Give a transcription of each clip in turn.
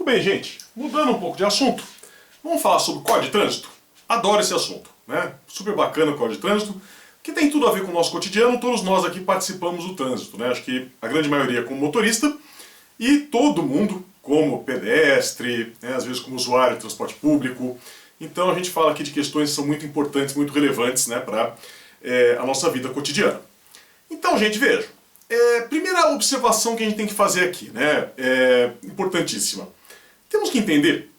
bem, gente? Mudando um pouco de assunto, vamos falar sobre o Código de Trânsito? Adoro esse assunto, né? Super bacana o Código de Trânsito, que tem tudo a ver com o nosso cotidiano, todos nós aqui participamos do trânsito, né? Acho que a grande maioria como motorista e todo mundo como pedestre, né? Às vezes como usuário de transporte público. Então a gente fala aqui de questões que são muito importantes, muito relevantes, né, para a nossa vida cotidiana. Então, gente, veja. Primeira observação que a gente tem que fazer aqui, né, importantíssima. Temos que entender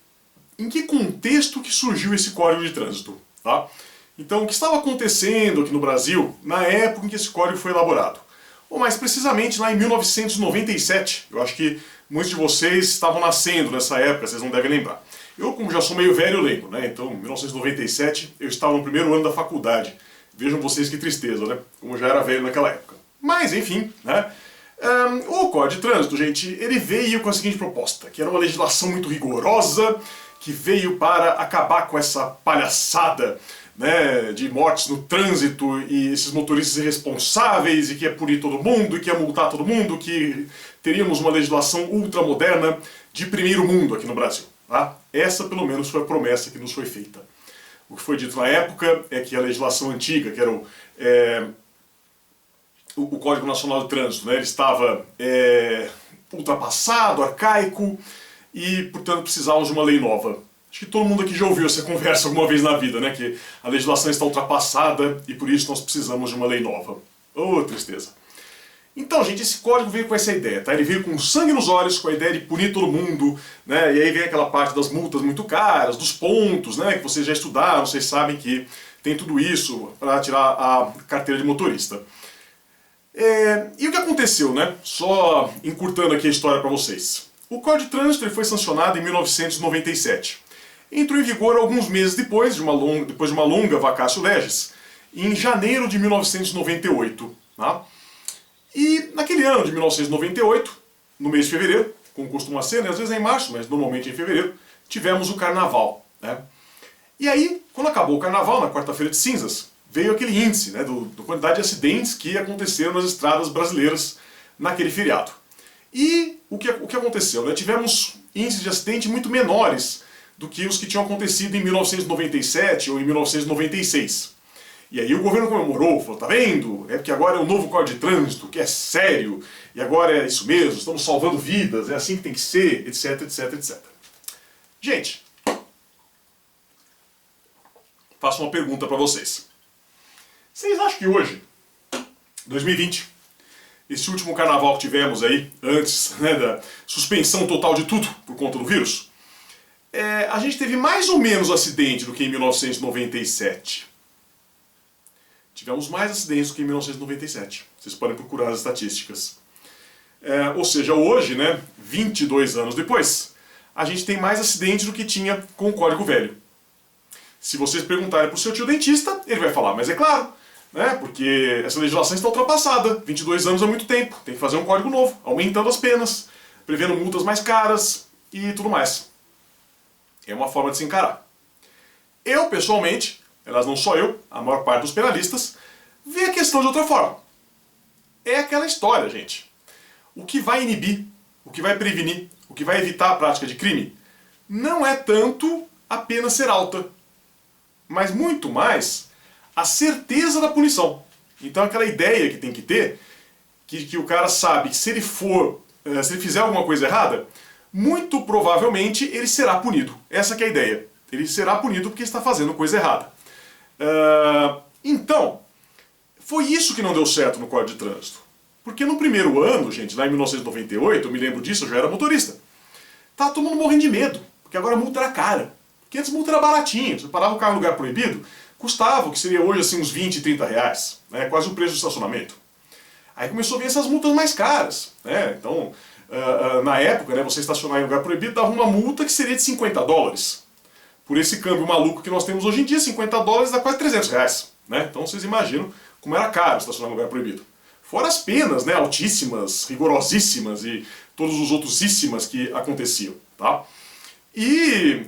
em que contexto que surgiu esse Código de Trânsito, tá? Então, o que estava acontecendo aqui no Brasil na época em que esse código foi elaborado? Ou mais precisamente lá em 1997. Eu acho que muitos de vocês estavam nascendo nessa época, vocês não devem lembrar. Eu, como já sou meio velho, eu lembro, né? Então, em 1997, eu estava no primeiro ano da faculdade. Vejam vocês que tristeza, né? Como eu já era velho naquela época. Mas, enfim, né? O Código de Trânsito, gente, ele veio com a seguinte proposta, que era uma legislação muito rigorosa, que veio para acabar com essa palhaçada, né, de mortes no trânsito e esses motoristas irresponsáveis, e que ia punir todo mundo, e que ia multar todo mundo, que teríamos uma legislação ultramoderna de primeiro mundo aqui no Brasil. Tá? Essa, pelo menos, foi a promessa que nos foi feita. O que foi dito na época é que a legislação antiga, que era o Código Nacional de Trânsito, né, ele estava ultrapassado, arcaico, e, portanto, precisávamos de uma lei nova. Acho que todo mundo aqui já ouviu essa conversa alguma vez na vida, né, que a legislação está ultrapassada e por isso nós precisamos de uma lei nova. Oh, tristeza. Então, gente, esse código veio com essa ideia, tá? Ele veio com sangue nos olhos, com a ideia de punir todo mundo, né? E aí vem aquela parte das multas muito caras, dos pontos, né? Que vocês já estudaram, vocês sabem que tem tudo isso para tirar a carteira de motorista. E o que aconteceu, né? Só encurtando aqui a história para vocês. O Código de Trânsito ele foi sancionado em 1997. Entrou em vigor alguns meses depois de uma longa vacatio legis, em janeiro de 1998. Tá? E naquele ano de 1998, no mês de fevereiro, como costuma ser, né? Às vezes é em março, mas normalmente é em fevereiro, tivemos o Carnaval. Né? E aí, quando acabou o Carnaval, na quarta-feira de cinzas, veio aquele índice, né, da quantidade de acidentes que aconteceram nas estradas brasileiras naquele feriado. E o que aconteceu? Né? Tivemos índices de acidente muito menores do que os que tinham acontecido em 1997 ou em 1996. E aí o governo comemorou, falou, tá vendo? É porque agora é o novo Código de Trânsito, que é sério, e agora é isso mesmo, estamos salvando vidas, é assim que tem que ser, etc, etc, etc. Gente, faço uma pergunta para vocês. Vocês acham que hoje, 2020, esse último carnaval que tivemos aí, antes, né, da suspensão total de tudo por conta do vírus, a gente teve mais ou menos acidente do que em 1997? Tivemos mais acidentes do que em 1997. Vocês podem procurar as estatísticas. Ou seja, hoje, né, 22 anos depois, a gente tem mais acidentes do que tinha com o Código Velho. Se vocês perguntarem para o seu tio dentista, ele vai falar, mas é claro, né, porque essa legislação está ultrapassada, 22 anos é muito tempo, tem que fazer um código novo, aumentando as penas, prevendo multas mais caras e tudo mais. É uma forma de se encarar. Eu, pessoalmente, elas não só eu, a maior parte dos penalistas, vê a questão de outra forma. É aquela história, gente. O que vai inibir, o que vai prevenir, o que vai evitar a prática de crime, não é tanto a pena ser alta, mas muito mais a certeza da punição. Então aquela ideia que tem que ter, que o cara sabe que se ele fizer alguma coisa errada, muito provavelmente ele será punido. Essa que é a ideia. Ele será punido porque está fazendo coisa errada. Então, foi isso que não deu certo no Código de Trânsito. Porque no primeiro ano, gente, lá em 1998, eu me lembro disso, eu já era motorista. Tava todo mundo morrendo de medo, porque agora a multa era cara. Porque antes a multa era baratinha, você parava o carro em lugar proibido, custava o que seria hoje assim uns 20, 30 reais, né, quase o preço do estacionamento. Aí começou a vir essas multas mais caras, né, então na época, né, você estacionar em lugar proibido dava uma multa que seria de 50 dólares. Por esse câmbio maluco que nós temos hoje em dia, 50 dólares dá quase 300 reais, né, então vocês imaginam como era caro estacionar em lugar proibido. Fora as penas, né, altíssimas, rigorosíssimas e todos os outros que aconteciam, tá? E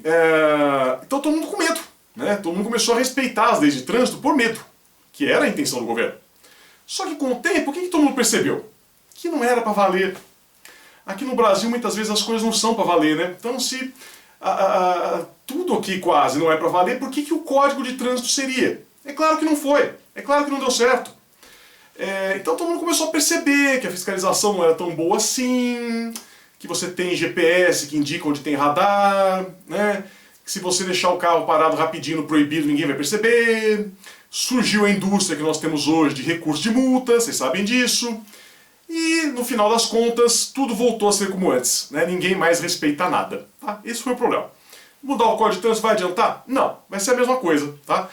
então todo mundo com medo, né? Todo mundo começou a respeitar as leis de trânsito por medo, que era a intenção do governo. Só que com o tempo, o que todo mundo percebeu? Que não era para valer. aqui no Brasil muitas vezes as coisas não são para valer, né? Então se tudo aqui quase não é para valer, por que o Código de Trânsito seria? É claro que não foi, é claro que não deu certo. Então todo mundo começou a perceber que a fiscalização não era tão boa assim, que você tem GPS que indica onde tem radar, né? Que se você deixar o carro parado rapidinho no proibido ninguém vai perceber. Surgiu a indústria que nós temos hoje de recurso de multa, vocês sabem disso. E no final das contas tudo voltou a ser como antes, né? Ninguém mais respeita nada, tá? Esse foi o problema. Mudar o Código de Trânsito vai adiantar? Não, vai ser a mesma coisa, tá?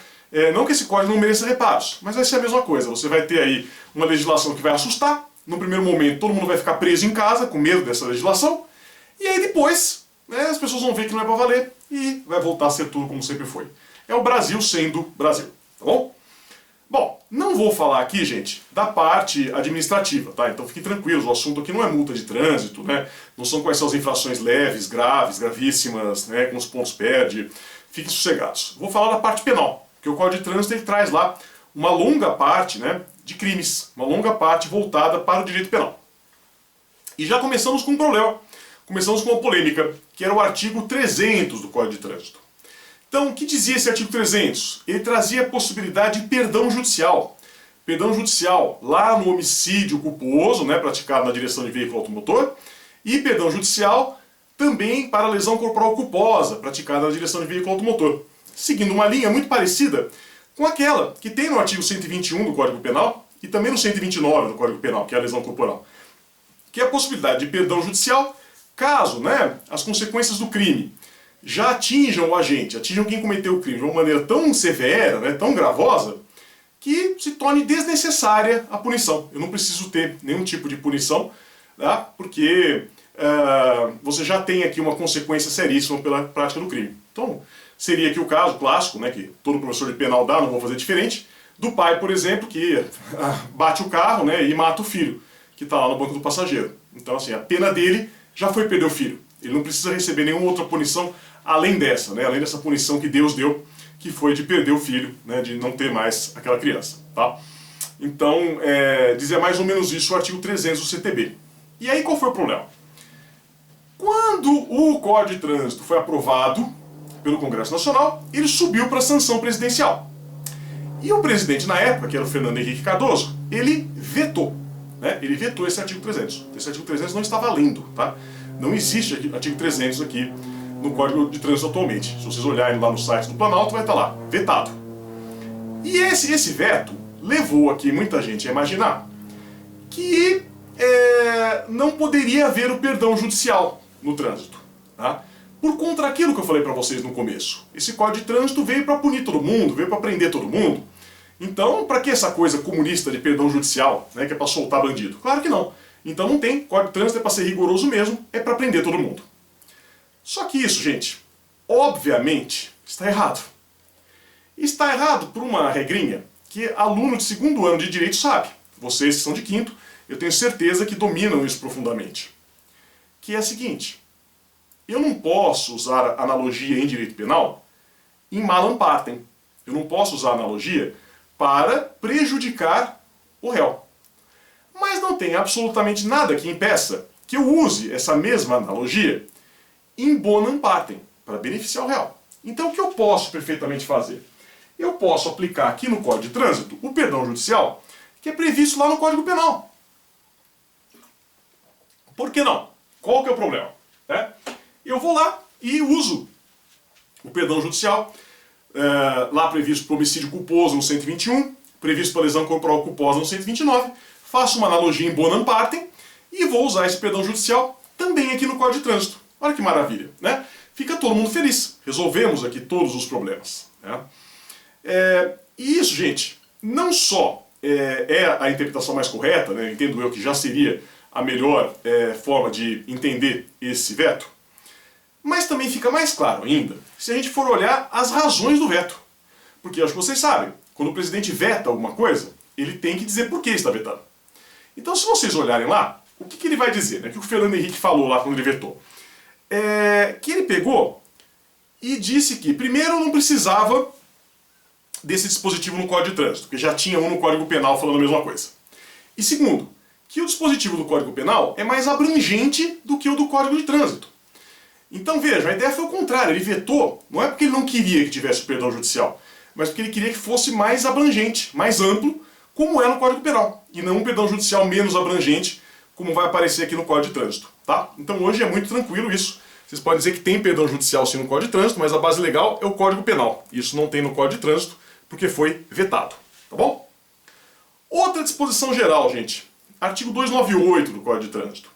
Não que esse código não mereça reparos, mas vai ser a mesma coisa. Você vai ter aí uma legislação que vai assustar. No primeiro momento todo mundo vai ficar preso em casa com medo dessa legislação. E aí depois, né, as pessoas vão ver que não é para valer e vai voltar a ser tudo como sempre foi. É o Brasil sendo Brasil, tá bom? Bom, não vou falar aqui, gente, da parte administrativa, tá? Então fiquem tranquilos, o assunto aqui não é multa de trânsito, né? Não são quais são as infrações leves, graves, gravíssimas, né? Com os pontos perde. Fiquem sossegados. Vou falar da parte penal, porque o Código de Trânsito ele traz lá uma longa parte, né, de crimes, uma longa parte voltada para o direito penal. E já começamos com um problema, começamos com uma polêmica, que era o artigo 300 do Código de Trânsito. Então, o que dizia esse artigo 300? Ele trazia a possibilidade de perdão judicial. Perdão judicial lá no homicídio culposo, né, praticado na direção de veículo automotor, e perdão judicial também para a lesão corporal culposa, praticada na direção de veículo automotor. Seguindo uma linha muito parecida com aquela que tem no artigo 121 do Código Penal e também no 129 do Código Penal, que é a lesão corporal. Que é a possibilidade de perdão judicial caso, né, as consequências do crime já atinjam o agente, atinjam quem cometeu o crime de uma maneira tão severa, né, tão gravosa, que se torne desnecessária a punição. Eu não preciso ter nenhum tipo de punição, tá, porque você já tem aqui uma consequência seríssima pela prática do crime. Então, seria aqui o caso clássico, né, que todo professor de penal dá, não vou fazer diferente, do pai, por exemplo, que bate o carro, né, e mata o filho, que está lá no banco do passageiro. Então, assim, a pena dele já foi perder o filho. Ele não precisa receber nenhuma outra punição além dessa, né, além dessa punição que Deus deu, que foi de perder o filho, né, de não ter mais aquela criança. Tá? Então, dizia mais ou menos isso o artigo 300 do CTB. E aí qual foi o problema? Quando o Código de Trânsito foi aprovado pelo Congresso Nacional, ele subiu para a sanção presidencial. E o presidente na época, que era o Fernando Henrique Cardoso, ele vetou. Né? Ele vetou esse artigo 300. Esse artigo 300 não está valendo. Tá? Não existe artigo 300 aqui no Código de Trânsito atualmente. Se vocês olharem lá no site do Planalto, vai estar lá, vetado. E esse veto levou aqui muita gente a imaginar que não poderia haver o perdão judicial no trânsito. Tá? Por conta daquilo que eu falei para vocês no começo. Esse Código de Trânsito veio para punir todo mundo, veio para prender todo mundo. Então, para que essa coisa comunista de perdão judicial, né, que é para soltar bandido? Claro que não. Então não tem. Código de Trânsito é para ser rigoroso mesmo, é para prender todo mundo. Só que isso, gente, obviamente, está errado. Está errado por uma regrinha que aluno de segundo ano de Direito sabe. Vocês que são de quinto, eu tenho certeza que dominam isso profundamente. Que é a seguinte: eu não posso usar analogia em direito penal em malam partem. Eu não posso usar analogia para prejudicar o réu. Mas não tem absolutamente nada que impeça que eu use essa mesma analogia em bonam partem, para beneficiar o réu. Então o que eu posso perfeitamente fazer? Eu posso aplicar aqui no Código de Trânsito o perdão judicial que é previsto lá no Código Penal. Por que não? Qual que é o problema? Eu vou lá e uso o perdão judicial, lá previsto para homicídio culposo no 121, previsto para lesão corporal culposa no 129, faço uma analogia em bonam partem e vou usar esse perdão judicial também aqui no Código de Trânsito. Olha que maravilha, né? Fica todo mundo feliz. Resolvemos aqui todos os problemas. Né? E isso, gente, não só é a interpretação mais correta, né? Entendo eu que já seria a melhor forma de entender esse veto, mas também fica mais claro ainda se a gente for olhar as razões do veto. Porque acho que vocês sabem, quando o presidente veta alguma coisa, ele tem que dizer por que está vetando. Então, se vocês olharem lá, o que ele vai dizer? Né? O que o Fernando Henrique falou lá quando ele vetou? Que ele pegou e disse que, primeiro, não precisava desse dispositivo no Código de Trânsito, porque já tinha um no Código Penal falando a mesma coisa. E segundo, que o dispositivo do Código Penal é mais abrangente do que o do Código de Trânsito. Então veja, a ideia foi o contrário, ele vetou, não é porque ele não queria que tivesse o perdão judicial, mas porque ele queria que fosse mais abrangente, mais amplo, como é no Código Penal, e não um perdão judicial menos abrangente, como vai aparecer aqui no Código de Trânsito. Tá? Então hoje é muito tranquilo isso. Vocês podem dizer que tem perdão judicial sim no Código de Trânsito, mas a base legal é o Código Penal. Isso não tem no Código de Trânsito, porque foi vetado. Tá bom? Outra disposição geral, gente. Artigo 298 do Código de Trânsito.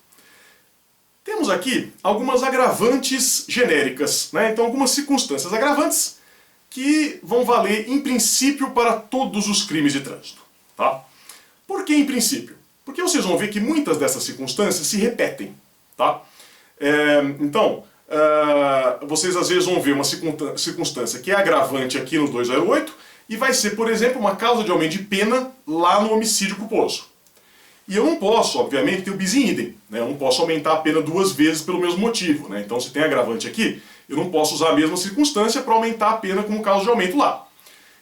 Temos aqui algumas agravantes genéricas, né? Então algumas circunstâncias agravantes que vão valer em princípio para todos os crimes de trânsito. Tá? Por que em princípio? Porque vocês vão ver que muitas dessas circunstâncias se repetem. Tá? Vocês às vezes vão ver uma circunstância que é agravante aqui no 208 e vai ser, por exemplo, uma causa de aumento de pena lá no homicídio culposo. E eu não posso, obviamente, ter o bis in idem, né? Eu não posso aumentar a pena 2 vezes pelo mesmo motivo, né? Então, se tem agravante aqui, eu não posso usar a mesma circunstância para aumentar a pena como causa de aumento lá.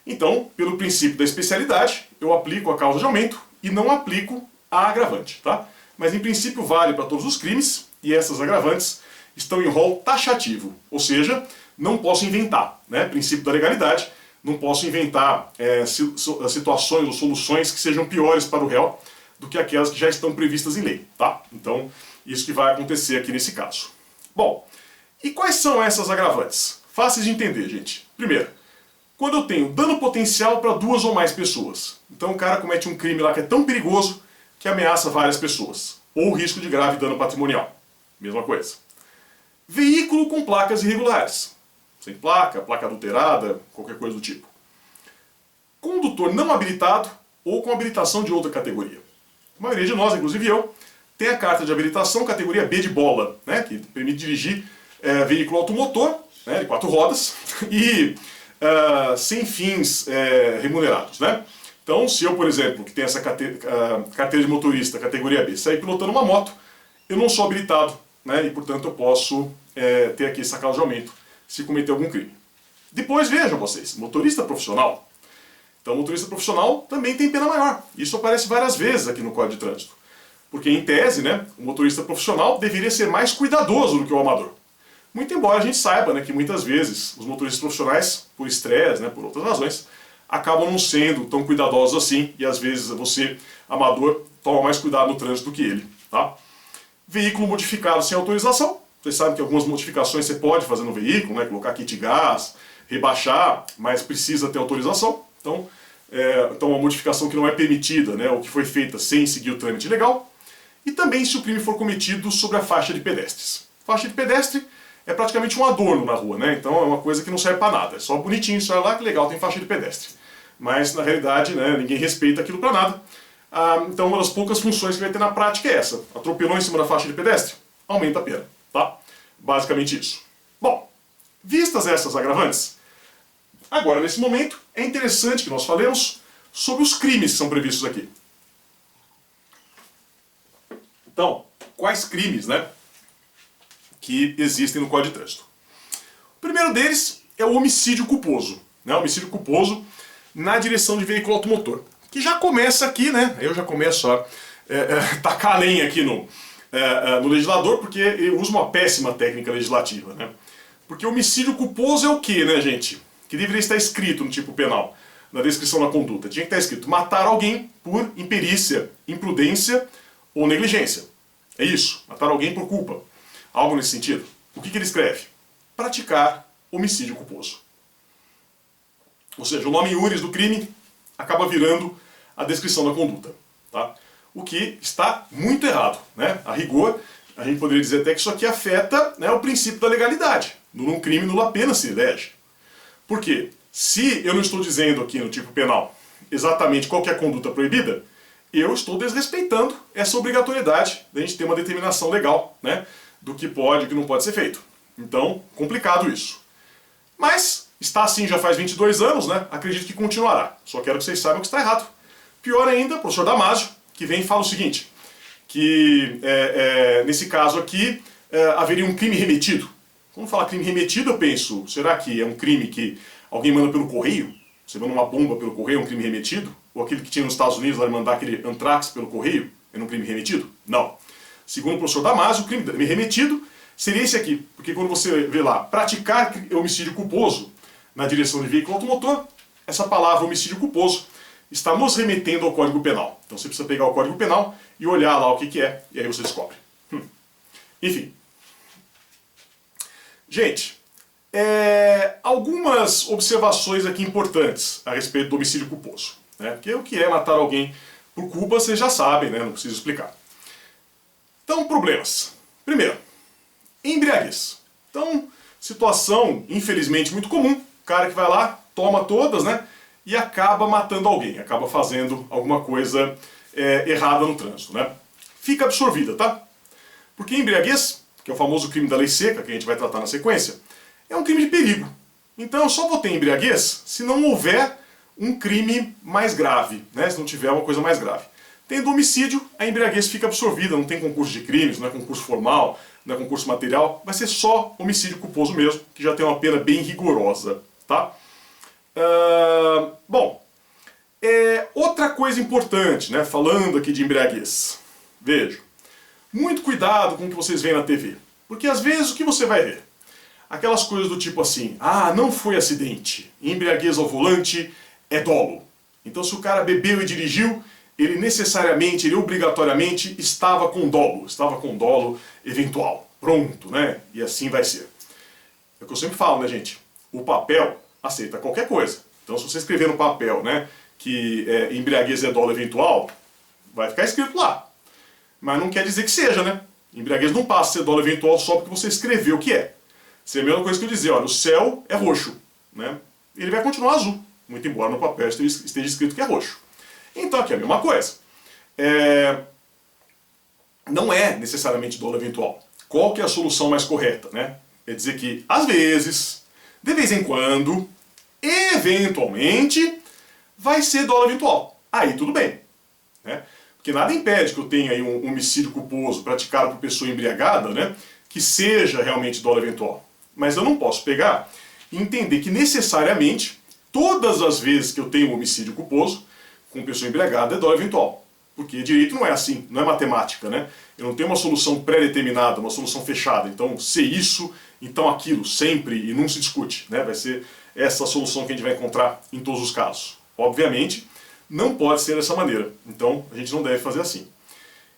Então, pelo princípio da especialidade, eu aplico a causa de aumento e não aplico a agravante, tá? Mas, em princípio, vale para todos os crimes e essas agravantes estão em rol taxativo, ou seja, não posso inventar, né? Princípio da legalidade, não posso inventar situações ou soluções que sejam piores para o réu do que aquelas que já estão previstas em lei, tá? Então, isso que vai acontecer aqui nesse caso. Bom, e quais são essas agravantes? Fáceis de entender, gente. Primeiro, quando eu tenho dano potencial para 2 ou mais pessoas. Então o cara comete um crime lá que é tão perigoso que ameaça várias pessoas. Ou risco de grave dano patrimonial. Mesma coisa. Veículo com placas irregulares. Sem placa, placa adulterada, qualquer coisa do tipo. Condutor não habilitado ou com habilitação de outra categoria. A maioria de nós, inclusive eu, tem a carta de habilitação categoria B de bola, né, que permite dirigir veículo automotor, né, de 4 rodas, e sem fins remunerados. Né? Então, se eu, por exemplo, que tenho essa carteira de motorista, categoria B, sair pilotando uma moto, eu não sou habilitado, né, e, portanto, eu posso ter aqui essa causa de aumento se cometer algum crime. Depois, vejam vocês, motorista profissional. Então, o motorista profissional também tem pena maior. Isso aparece várias vezes aqui no Código de Trânsito. Porque, em tese, né, o motorista profissional deveria ser mais cuidadoso do que o amador. Muito embora a gente saiba, né, que muitas vezes os motoristas profissionais, por estresse, né, por outras razões, acabam não sendo tão cuidadosos assim, e às vezes você, amador, toma mais cuidado no trânsito do que ele. Tá? Veículo modificado sem autorização. Vocês sabem que algumas modificações você pode fazer no veículo, né, colocar kit gás, rebaixar, mas precisa ter autorização. Então, uma modificação que não é permitida, né, ou que foi feita sem seguir o trâmite legal. E também se o crime for cometido sobre a faixa de pedestres. Faixa de pedestre é praticamente um adorno na rua, né? Então é uma coisa que não serve para nada. É só bonitinho, só é lá que legal, tem faixa de pedestre. Mas na realidade, né, ninguém respeita aquilo para nada. Então uma das poucas funções que vai ter na prática é essa. Atropelou em cima da faixa de pedestre? Aumenta a pena, tá? Basicamente isso. Bom, vistas essas agravantes, agora nesse momento é interessante que nós falemos sobre os crimes que são previstos aqui. Então, quais crimes, né, que existem no Código de Trânsito? O primeiro deles é o homicídio culposo, né, homicídio culposo na direção de veículo automotor, que já começa aqui, né, eu já começo a tacar a lenha aqui no legislador, porque ele usa uma péssima técnica legislativa, né, porque homicídio culposo é o que, né, gente, que deveria estar escrito no tipo penal, na descrição da conduta, tinha que estar escrito matar alguém por imperícia, imprudência ou negligência. É isso, matar alguém por culpa. Algo nesse sentido. O que ele escreve? Praticar homicídio culposo. Ou seja, o nome iuris do crime acaba virando a descrição da conduta. Tá? O que está muito errado. Né? A rigor, a gente poderia dizer até que isso aqui afeta, né, o princípio da legalidade. Num crime, nula pena se elege. Por quê? Se eu não estou dizendo aqui no tipo penal exatamente qual que é a conduta proibida, eu estou desrespeitando essa obrigatoriedade da gente ter uma determinação legal, né, do que pode e que não pode ser feito. Então, complicado isso. Mas, está assim já faz 22 anos, né, acredito que continuará. Só quero que vocês saibam que está errado. Pior ainda, o professor Damásio, que vem e fala o seguinte, que nesse caso aqui haveria um crime remetido. Quando fala crime remetido, eu penso, será que é um crime que alguém manda pelo correio? Você manda uma bomba pelo correio, é um crime remetido? Ou aquele que tinha nos Estados Unidos, lá de mandar aquele antrax pelo correio? É um crime remetido? Não. Segundo o professor Damasio, o crime remetido seria esse aqui. Porque quando você vê lá, praticar homicídio culposo na direção de veículo automotor, essa palavra homicídio culposo está nos remetendo ao Código Penal. Então você precisa pegar o Código Penal e olhar lá o que é, e aí você descobre. Enfim. Gente, algumas observações aqui importantes a respeito do homicídio culposo. Né? Porque o que é matar alguém por culpa, vocês já sabem, né? Não preciso explicar. Então, problemas. Primeiro, embriaguez. Então, situação, infelizmente, muito comum. O cara que vai lá, toma todas, né? E acaba matando alguém, acaba fazendo alguma coisa errada no trânsito, né? Fica absorvida, tá? Porque embriaguez, que é o famoso crime da lei seca, que a gente vai tratar na sequência, é um crime de perigo. Então eu só vou ter embriaguez se não houver um crime mais grave, né? Se não tiver uma coisa mais grave. Tendo homicídio, a embriaguez fica absorvida, não tem concurso de crimes, não é concurso formal, não é concurso material, vai ser só homicídio culposo mesmo, que já tem uma pena bem rigorosa, tá? Bom, outra coisa importante, né, falando aqui de embriaguez. Veja, muito cuidado com o que vocês veem na TV, porque às vezes o que você vai ver? Aquelas coisas do tipo assim, não foi acidente, embriaguez ao volante é dolo. Então se o cara bebeu e dirigiu, ele necessariamente, ele obrigatoriamente estava com dolo eventual. Pronto, né? E assim vai ser. É o que eu sempre falo, né, gente? O papel aceita qualquer coisa. Então se você escrever no papel, né, que embriaguez é dolo eventual, vai ficar escrito lá. Mas não quer dizer que seja, né? Embriaguez não passa a ser dolo eventual só porque você escreveu o que é. Seria a mesma coisa que eu dizer, olha, o céu é roxo, né? Ele vai continuar azul, muito embora no papel esteja escrito que é roxo. Então aqui é a mesma coisa. Não é necessariamente dolo eventual. Qual que é a solução mais correta, né? É dizer que, às vezes, de vez em quando, eventualmente, vai ser dolo eventual. Aí tudo bem, né? Porque nada impede que eu tenha aí um homicídio culposo praticado por pessoa embriagada, né, que seja realmente dolo eventual. Mas eu não posso pegar e entender que necessariamente, todas as vezes que eu tenho um homicídio culposo com pessoa embriagada é dolo eventual. Porque direito não é assim, não é matemática, né? Eu não tenho uma solução pré-determinada, uma solução fechada. Então, se isso, então aquilo, sempre, e não se discute, né? Vai ser essa a solução que a gente vai encontrar em todos os casos. Obviamente, não pode ser dessa maneira. Então, a gente não deve fazer assim.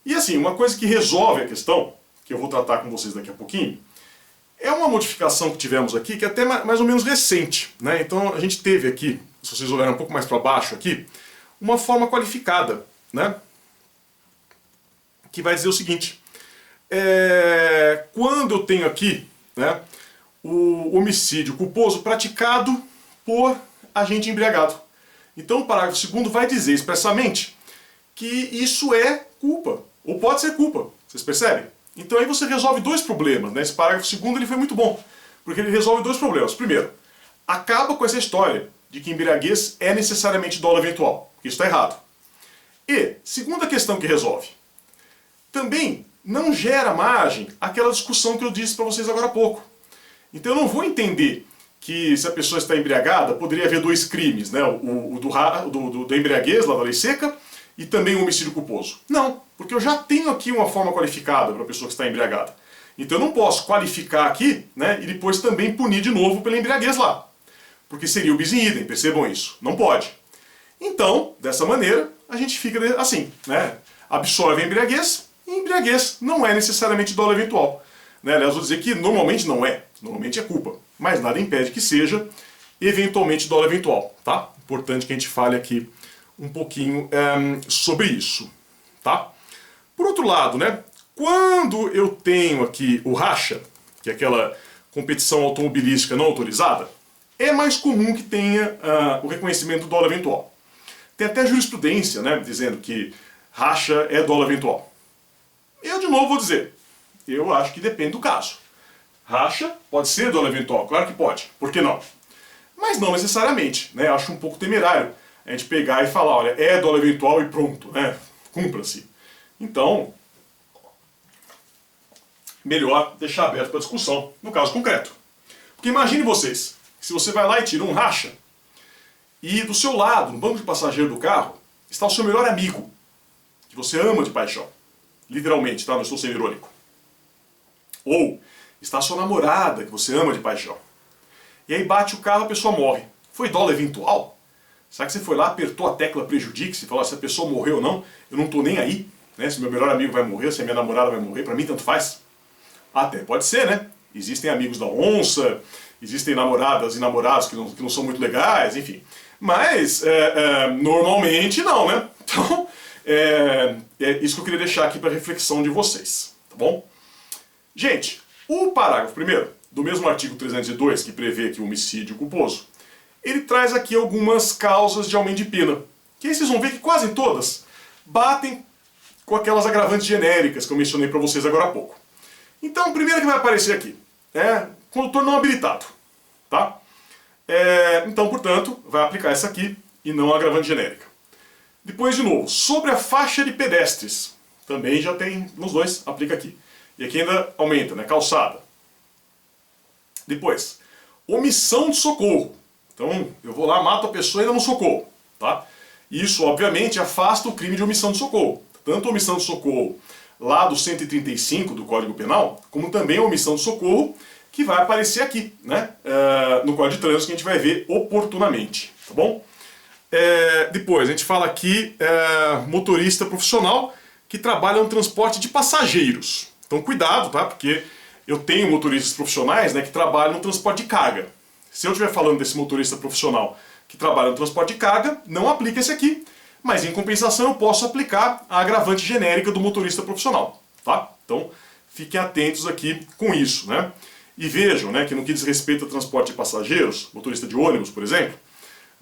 E assim, uma coisa que resolve a questão, que eu vou tratar com vocês daqui a pouquinho, é uma modificação que tivemos aqui, que é até mais ou menos recente, né? Então, a gente teve aqui, se vocês olharem um pouco mais para baixo aqui, uma forma qualificada, né? Que vai dizer o seguinte, quando eu tenho aqui, né, o homicídio culposo praticado por agente embriagado. Então o parágrafo 2º vai dizer expressamente que isso é culpa, ou pode ser culpa, vocês percebem? Então aí você resolve dois problemas, né? Esse parágrafo 2º ele foi muito bom, porque ele resolve dois problemas. Primeiro, acaba com essa história de que embriaguez é necessariamente dolo eventual, porque isso está errado. E, segunda questão que resolve, também não gera margem aquela discussão que eu disse para vocês agora há pouco. Então eu não vou entender que se a pessoa está embriagada, poderia haver dois crimes, né? O do embriaguez, lá da lei seca, e também o homicídio culposo. Não, porque eu já tenho aqui uma forma qualificada para a pessoa que está embriagada. Então eu não posso qualificar aqui, né, e depois também punir de novo pela embriaguez lá. Porque seria o bis in idem, percebam isso. Não pode. Então, dessa maneira, a gente fica assim, né? Absorve a embriaguez, e embriaguez não é necessariamente dolo eventual. Né? Aliás, vou dizer que normalmente não é. Normalmente é culpa. Mas nada impede que seja eventualmente dolo eventual. Tá? Importante que a gente fale aqui um pouquinho sobre isso. Tá? Por outro lado, né? Quando eu tenho aqui o racha, que é aquela competição automobilística não autorizada, é mais comum que tenha o reconhecimento do dolo eventual. Tem até jurisprudência, né, dizendo que racha é dolo eventual. Eu de novo vou dizer, eu acho que depende do caso. Racha pode ser dolo eventual, claro que pode, por que não? Mas não necessariamente, né, eu acho um pouco temerário a gente pegar e falar, olha, é dolo eventual e pronto, né, cumpra-se. Então, melhor deixar aberto para discussão, no caso concreto. Porque imagine vocês, se você vai lá e tira um racha, e do seu lado, no banco de passageiro do carro, está o seu melhor amigo, que você ama de paixão. Literalmente, tá? Não estou sendo irônico. Ou está sua namorada que você ama de paixão. E aí bate o carro, a pessoa morre. Foi dolo eventual? Será que você foi lá, apertou a tecla prejudique-se e falou se a pessoa morreu ou não? Eu não estou nem aí, né? Se meu melhor amigo vai morrer, se a minha namorada vai morrer, para mim tanto faz. Até pode ser, né? Existem amigos da onça, existem namoradas e namorados que não são muito legais, enfim. Mas, normalmente não, né? Então, é isso que eu queria deixar aqui para reflexão de vocês, tá bom? Gente, o parágrafo primeiro do mesmo artigo 302, que prevê que o homicídio culposo, ele traz aqui algumas causas de aumento de pena, que aí vocês vão ver que quase todas batem com aquelas agravantes genéricas que eu mencionei para vocês agora há pouco. Então, a primeira que vai aparecer aqui é condutor não habilitado, tá? Então, portanto, vai aplicar essa aqui e não a agravante genérica. Depois, de novo, sobre a faixa de pedestres, também já tem nos dois, aplica aqui. E aqui ainda aumenta, né? Calçada. Depois, omissão de socorro. Então, eu vou lá, mato a pessoa e ainda não socorro, tá? Isso, obviamente, afasta o crime de omissão de socorro. Tanto a omissão de socorro lá do 135 do Código Penal, como também a omissão de socorro que vai aparecer aqui, né? No Código de Trânsito, que a gente vai ver oportunamente, tá bom? Depois, a gente fala aqui motorista profissional que trabalha no transporte de passageiros. Então, cuidado, tá? Porque eu tenho motoristas profissionais, né, que trabalham no transporte de carga. Se eu estiver falando desse motorista profissional que trabalha no transporte de carga, não aplica esse aqui, mas em compensação eu posso aplicar a agravante genérica do motorista profissional, tá? Então, fiquem atentos aqui com isso, né? E vejam, né, que no que diz respeito ao transporte de passageiros, motorista de ônibus, por exemplo,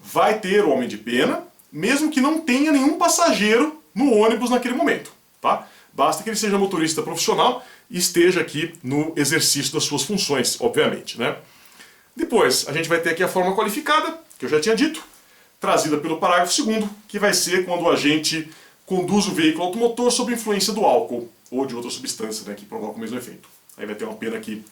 vai ter o aumento de pena, mesmo que não tenha nenhum passageiro no ônibus naquele momento, tá? Basta que ele seja motorista profissional e esteja aqui no exercício das suas funções, obviamente, né? Depois, a gente vai ter aqui a forma qualificada, que eu já tinha dito, trazida pelo parágrafo 2º, que vai ser quando o agente conduz o veículo automotor sob influência do álcool ou de outra substância, né, que provoca o mesmo efeito. Aí vai ter uma pena que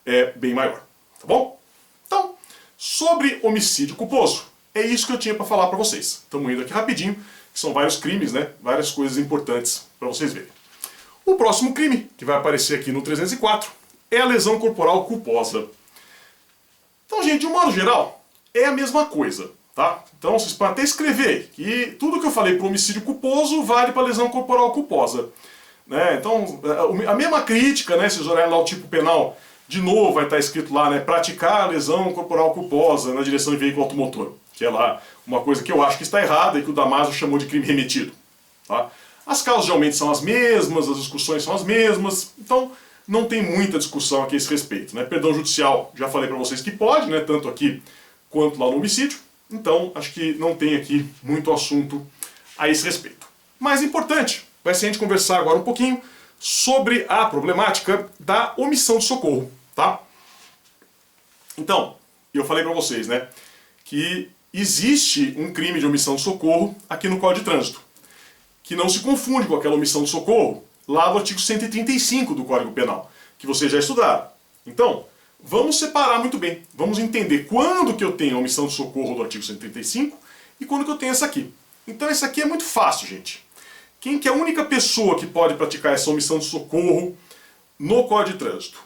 é bem maior, tá bom? Então, sobre homicídio culposo, é isso que eu tinha para falar para vocês. Estamos indo aqui rapidinho, que são vários crimes, né, várias coisas importantes para vocês verem. O próximo crime, que vai aparecer aqui no 304, é a lesão corporal culposa. Então, gente, de um modo geral, é a mesma coisa, tá? Então, vocês podem até escrever que tudo que eu falei para o homicídio culposo vale para a lesão corporal culposa. Né? Então, a mesma crítica, né, se vocês olharem lá o tipo penal, de novo vai estar escrito lá, né, praticar a lesão corporal culposa na direção de veículo automotor, que é lá uma coisa que eu acho que está errada e que o Damaso chamou de crime remetido, tá? As causas de aumento são as mesmas, as discussões são as mesmas, então não tem muita discussão aqui a esse respeito, né? Perdão judicial, já falei para vocês que pode, né, tanto aqui quanto lá no homicídio, então acho que não tem aqui muito assunto a esse respeito. Mais importante vai ser a gente conversar agora um pouquinho sobre a problemática da omissão de socorro, tá? Então, eu falei para vocês, né, que existe um crime de omissão de socorro aqui no Código de Trânsito, que não se confunde com aquela omissão de socorro lá do artigo 135 do Código Penal, que vocês já estudaram. Então, vamos separar muito bem, vamos entender quando que eu tenho a omissão de socorro do artigo 135 e quando que eu tenho essa aqui. Então, essa aqui é muito fácil, gente. Quem que é a única pessoa que pode praticar essa omissão de socorro no Código de Trânsito?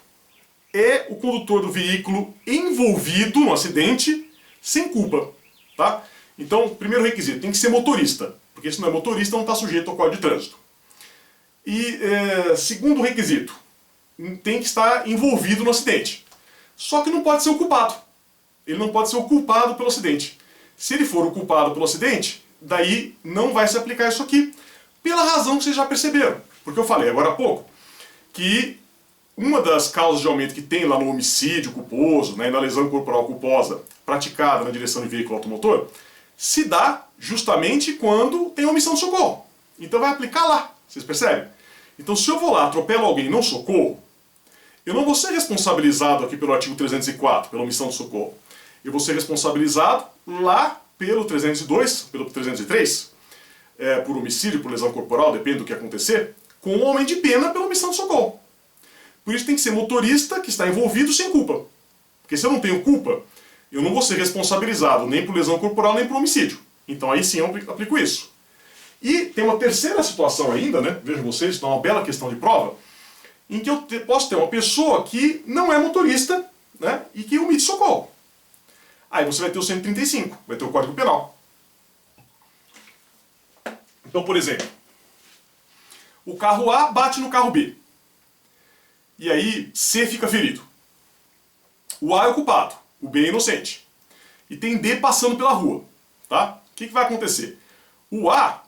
É o condutor do veículo envolvido no acidente sem culpa, tá? Então, primeiro requisito, tem que ser motorista, porque se não é motorista não está sujeito ao Código de Trânsito. E segundo requisito, tem que estar envolvido no acidente. Só que não pode ser o culpado. Ele não pode ser o culpado pelo acidente. Se ele for o culpado pelo acidente, daí não vai se aplicar isso aqui, pela razão que vocês já perceberam. Porque eu falei agora há pouco que uma das causas de aumento que tem lá no homicídio culposo, né, na lesão corporal culposa praticada na direção de veículo automotor, se dá justamente quando tem omissão de socorro. Então vai aplicar lá, vocês percebem? Então se eu vou lá, atropelo alguém e não socorro, eu não vou ser responsabilizado aqui pelo artigo 304, pela omissão de socorro. Eu vou ser responsabilizado lá pelo 302, pelo 303, por homicídio, por lesão corporal, depende do que acontecer, com um aumento de pena pela omissão de socorro. Por isso tem que ser motorista que está envolvido sem culpa. Porque se eu não tenho culpa, eu não vou ser responsabilizado nem por lesão corporal nem por homicídio. Então aí sim eu aplico isso. E tem uma terceira situação ainda, né? Vejam vocês, então é uma bela questão de prova, em que eu posso ter uma pessoa que não é motorista, né? E que omite socorro. Aí você vai ter o 135, vai ter o Código Penal. Então, por exemplo, o carro A bate no carro B. E aí C fica ferido. O A é o culpado, o B é inocente. E tem D passando pela rua, tá? O que vai acontecer? O A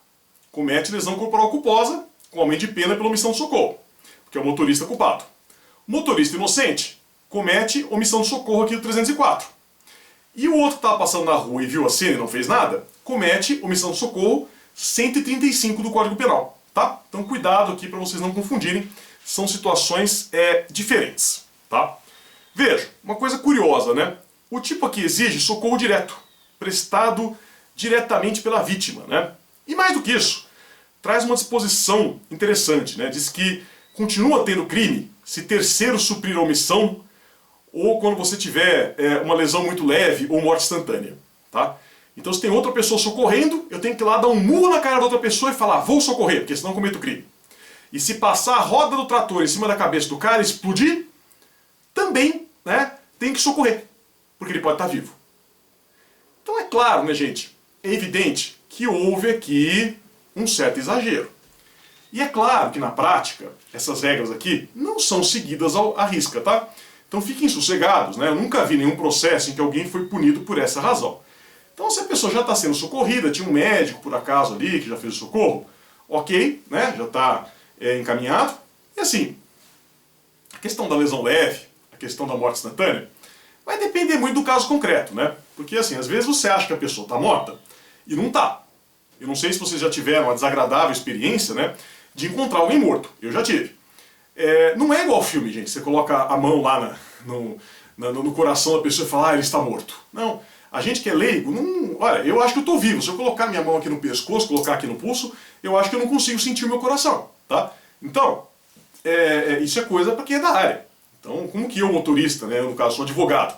comete lesão corporal culposa com aumento de pena pela omissão de socorro, porque é o motorista culpado. O motorista inocente comete omissão de socorro aqui do 304. E o outro que estava passando na rua e viu a cena e não fez nada, comete omissão de socorro 135 do Código Penal, tá? Então cuidado aqui para vocês não confundirem, são situações diferentes, tá? Veja, uma coisa curiosa, né? O tipo aqui exige socorro direto, prestado diretamente pela vítima, né? E mais do que isso, traz uma disposição interessante, né? Diz que continua tendo crime se terceiro suprir a omissão ou quando você tiver uma lesão muito leve ou morte instantânea, tá? Então se tem outra pessoa socorrendo, eu tenho que ir lá dar um murro na cara da outra pessoa e falar, vou socorrer, porque senão cometo crime. E se passar a roda do trator em cima da cabeça do cara e explodir, também, né, tem que socorrer, porque ele pode estar vivo. Então é claro, né, gente, é evidente que houve aqui um certo exagero. E é claro que na prática, essas regras aqui não são seguidas à risca, tá? Então fiquem sossegados, né? Eu nunca vi nenhum processo em que alguém foi punido por essa razão. Então se a pessoa já está sendo socorrida, tinha um médico por acaso ali que já fez o socorro, ok, né? Já está encaminhado. E assim, a questão da lesão leve, a questão da morte instantânea, vai depender muito do caso concreto, né? Porque assim, às vezes você acha que a pessoa está morta e não está. Eu não sei se vocês já tiveram uma desagradável experiência, né, de encontrar alguém morto. Eu já tive. Não é igual ao filme, gente. Você coloca a mão lá no coração da pessoa e fala, ele está morto. Não. A gente que é leigo, não... Olha, eu acho que eu estou vivo. Se eu colocar minha mão aqui no pescoço, colocar aqui no pulso, eu acho que eu não consigo sentir o meu coração, tá? Então, isso é coisa para quem é da área. Então, como que eu, motorista, né, no caso, sou advogado,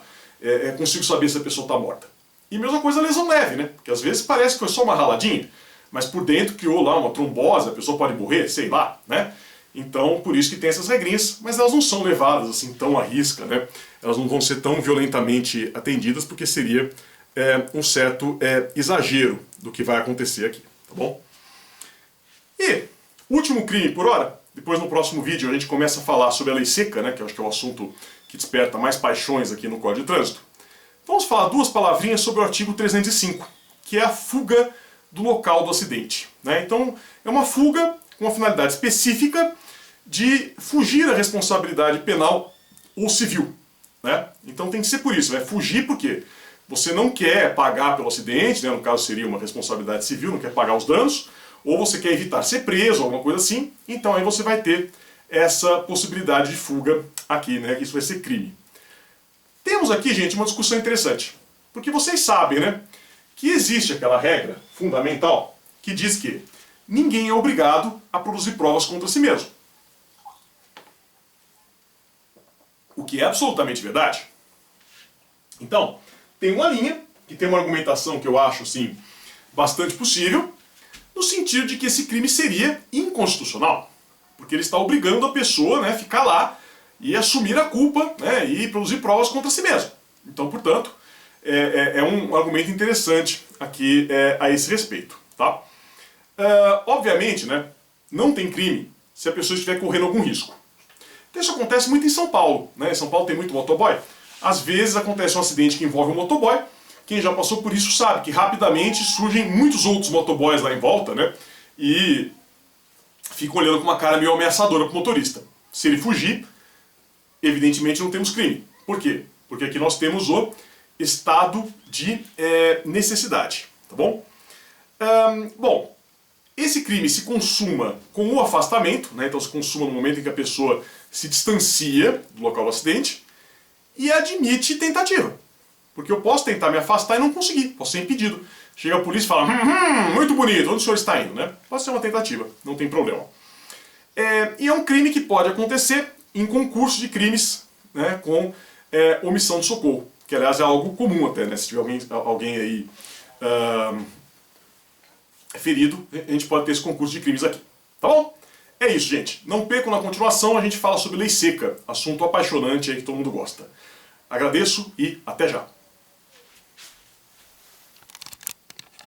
consigo saber se a pessoa está morta? E mesma coisa a lesão leve, né? Porque às vezes parece que foi só uma raladinha, mas por dentro criou lá uma trombose, a pessoa pode morrer, sei lá, né? Então, por isso que tem essas regrinhas, mas elas não são levadas assim tão à risca, né? Elas não vão ser tão violentamente atendidas, porque seria um certo exagero do que vai acontecer aqui, tá bom? E, último crime por hora, depois no próximo vídeo a gente começa a falar sobre a lei seca, né? Que eu acho que é o assunto que desperta mais paixões aqui no Código de Trânsito. Vamos falar duas palavrinhas sobre o artigo 305, que é a fuga do local do acidente, né? Então, é uma fuga com uma finalidade específica de fugir da responsabilidade penal ou civil, né? Então tem que ser por isso, né? Fugir porque você não quer pagar pelo acidente, né? No caso seria uma responsabilidade civil, não quer pagar os danos, ou você quer evitar ser preso, alguma coisa assim, então aí você vai ter essa possibilidade de fuga aqui, né? Isso vai ser crime. Temos aqui, gente, uma discussão interessante, porque vocês sabem, né, que existe aquela regra fundamental que diz que ninguém é obrigado a produzir provas contra si mesmo. O que é absolutamente verdade. Então, tem uma linha que tem uma argumentação que eu acho, assim, bastante possível, no sentido de que esse crime seria inconstitucional, porque ele está obrigando a pessoa, né, a ficar lá e assumir a culpa, né, e produzir provas contra si mesmo. Então, portanto, é um argumento interessante aqui a esse respeito, tá? Obviamente, né, não tem crime se a pessoa estiver correndo algum risco. Então, isso acontece muito em São Paulo, né? Em São Paulo tem muito motoboy. Às vezes acontece um acidente que envolve um motoboy. Quem já passou por isso sabe que rapidamente surgem muitos outros motoboys lá em volta, né? E ficam olhando com uma cara meio ameaçadora para o motorista. Se ele fugir, evidentemente não temos crime. Por quê? Porque aqui nós temos o estado de necessidade, tá bom? Bom, esse crime se consuma com o afastamento, né? Então se consuma no momento em que a pessoa se distancia do local do acidente e admite tentativa. Porque eu posso tentar me afastar e não conseguir, posso ser impedido. Chega a polícia e fala, muito bonito, onde o senhor está indo, né? Pode ser uma tentativa, não tem problema. E é um crime que pode acontecer em concurso de crimes, né, com omissão de socorro, que aliás é algo comum até, né? Se tiver alguém aí é ferido, a gente pode ter esse concurso de crimes aqui. Tá bom? É isso, gente. Não percam, na continuação a gente fala sobre lei seca, assunto apaixonante aí que todo mundo gosta. Agradeço e até já.